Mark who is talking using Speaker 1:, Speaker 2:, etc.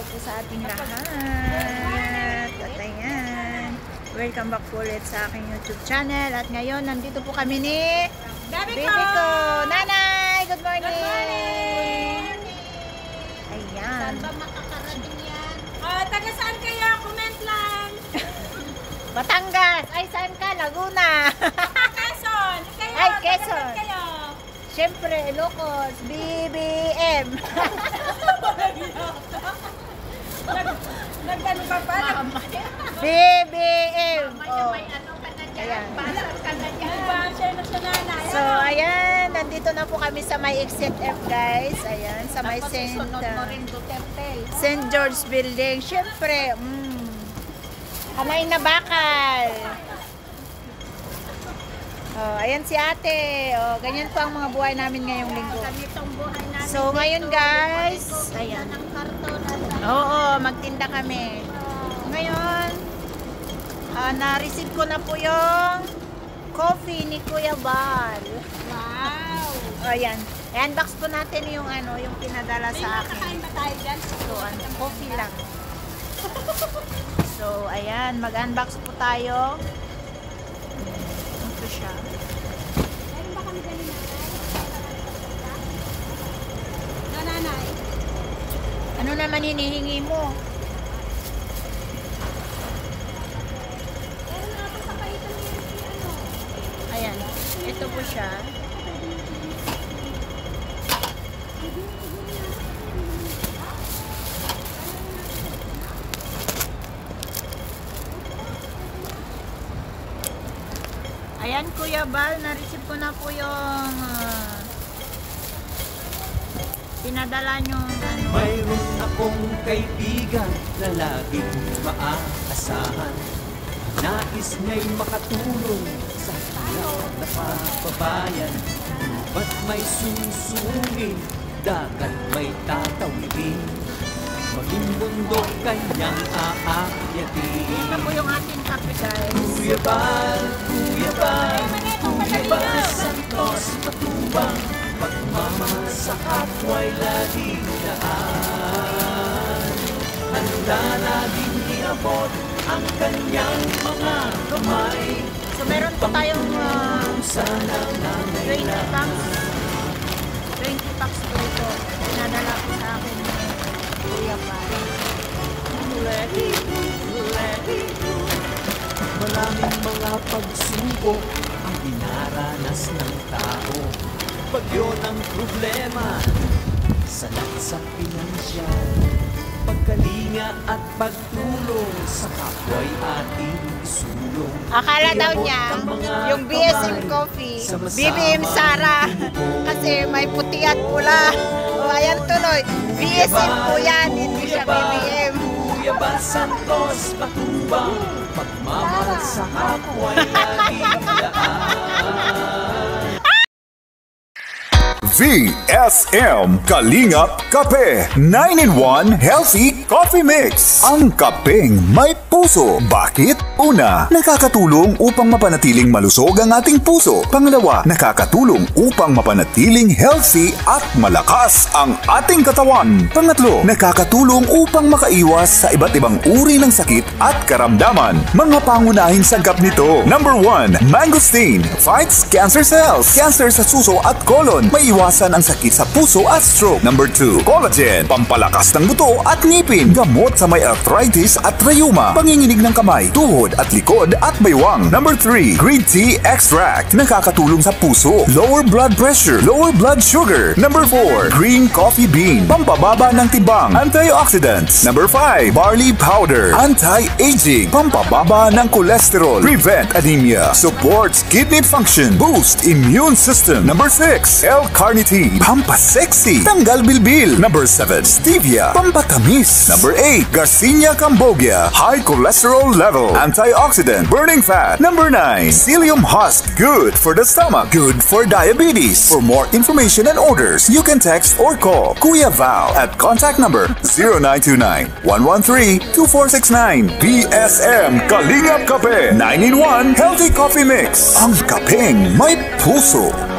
Speaker 1: araw po sa ating lahat. At ayan, welcome back po ulit sa aking YouTube channel. At ngayon, nandito po kami ni Baby ko. Nanay, good morning! Good morning! Ayan.
Speaker 2: Saan ba makakarating yan? Taga saan kayo? Comment lang!
Speaker 1: Batangas! Ay, saan ka? Laguna!
Speaker 2: Quezon! Kayo,
Speaker 1: ay, Quezon!
Speaker 2: Kayo?
Speaker 1: Siyempre, Ilocos, BBM!
Speaker 2: Nagano ka pa?
Speaker 1: BBM! Oh.
Speaker 2: May ano ka na dyan?
Speaker 1: Ayan.
Speaker 2: Balat ka na dyan. Share na siya nanay.
Speaker 1: So, ayan, nandito na po kami sa may Exit F, guys. Ayan, sa may St. George Building. Siyempre, kamay na bakal. Oh, ayan si ate. Oh, ganyan po ang mga buhay namin ngayong linggo. So, ngayon, guys, ayan. Oo, magtinda kami. Ngayon, na-receive ko na po yung coffee ni Kuya Bal.
Speaker 2: Wow!
Speaker 1: Ayan. I-unbox po natin yung ano, yung pinadala sa akin.
Speaker 2: May ba tayo dyan?
Speaker 1: So, coffee lang. So, ayan. Mag-unbox po tayo. Ito siya.
Speaker 2: Meron ba kami dyan nanay?
Speaker 1: Ano naman hinihingi mo? Ayan. Ito po siya. Ayan, Kuya Bal, na-receive ko na po yung pinadala nyo.
Speaker 3: Mayroon akong kaibigan na laging maaasahan. Nais niya'y makatulong sa hirap na pababayan. Ba't may susungin, dagat may tatawidin, maging bundok kanyang aakyatin.
Speaker 1: Ito po yung ating kape, guys.
Speaker 3: Kuya Bal, Kuya Bal, Kuya Bal Santos Matubang, pagmamahal sa kapwa'y laging daan. Handa laging iabot ang kanyang mga kamay.
Speaker 1: So meron po tayong 20 packs po ito. Pinadala po sa akin ni Kuya Bal.
Speaker 3: Maraming mga pagsubok ang dinaranas ng tao. Bagyo ng problema, salat sa pinansyal, pagkalinga at pagtulong sa kapwa'y ating isulong.
Speaker 1: Akala daw niya yung BSM Coffee, BBM Sara, kasi may puti at pula. O ayan tuloy, BSM po yan, hindi siya BBM.
Speaker 3: Kuya Bal Santos Matubang, pagmamahal sa kapwa'y laging daan.
Speaker 4: VSM Kalingap Kape 9-in-1 Healthy Coffee Mix. Ang kapeng may puso. Bakit? Una, nakakatulong upang mapanatiling malusog ang ating puso. Pangalawa, nakakatulong upang mapanatiling healthy at malakas ang ating katawan. Pangatlo, nakakatulong upang makaiwas sa iba't ibang uri ng sakit at karamdaman. Mga pangunahing sagap nito. Number 1, mangosteen fights cancer cells. Cancer sa suso at colon. May iwasan ang sakit sa puso at stroke. Number 2, collagen, pampalakas ng buto at ngipin, gamot sa may arthritis at rheuma, panginginig ng kamay, tuhod at likod at baywang. Number 3, green tea extract, nakakatulong sa puso, lower blood pressure, lower blood sugar. Number 4, green coffee bean, pampababa ng tibang, antioxidants. Number 5, barley powder, anti-aging, pampababa ng cholesterol, prevent anemia, supports kidney function, boost immune system. Number 6, L-carnitine, pampasexy, tanggal bilbil. Number 7, stevia, pampatamis. Number 8, Garcinia cambogia, high cholesterol level, antioxidant, burning fat. Number 9, psyllium husk, good for the stomach, good for diabetes. For more information and orders, you can text or call Kuya Val at contact number 0929-113-2469. BSM Kalingap Kape 9-in-1 Healthy Coffee Mix. Ang kapeng may puso.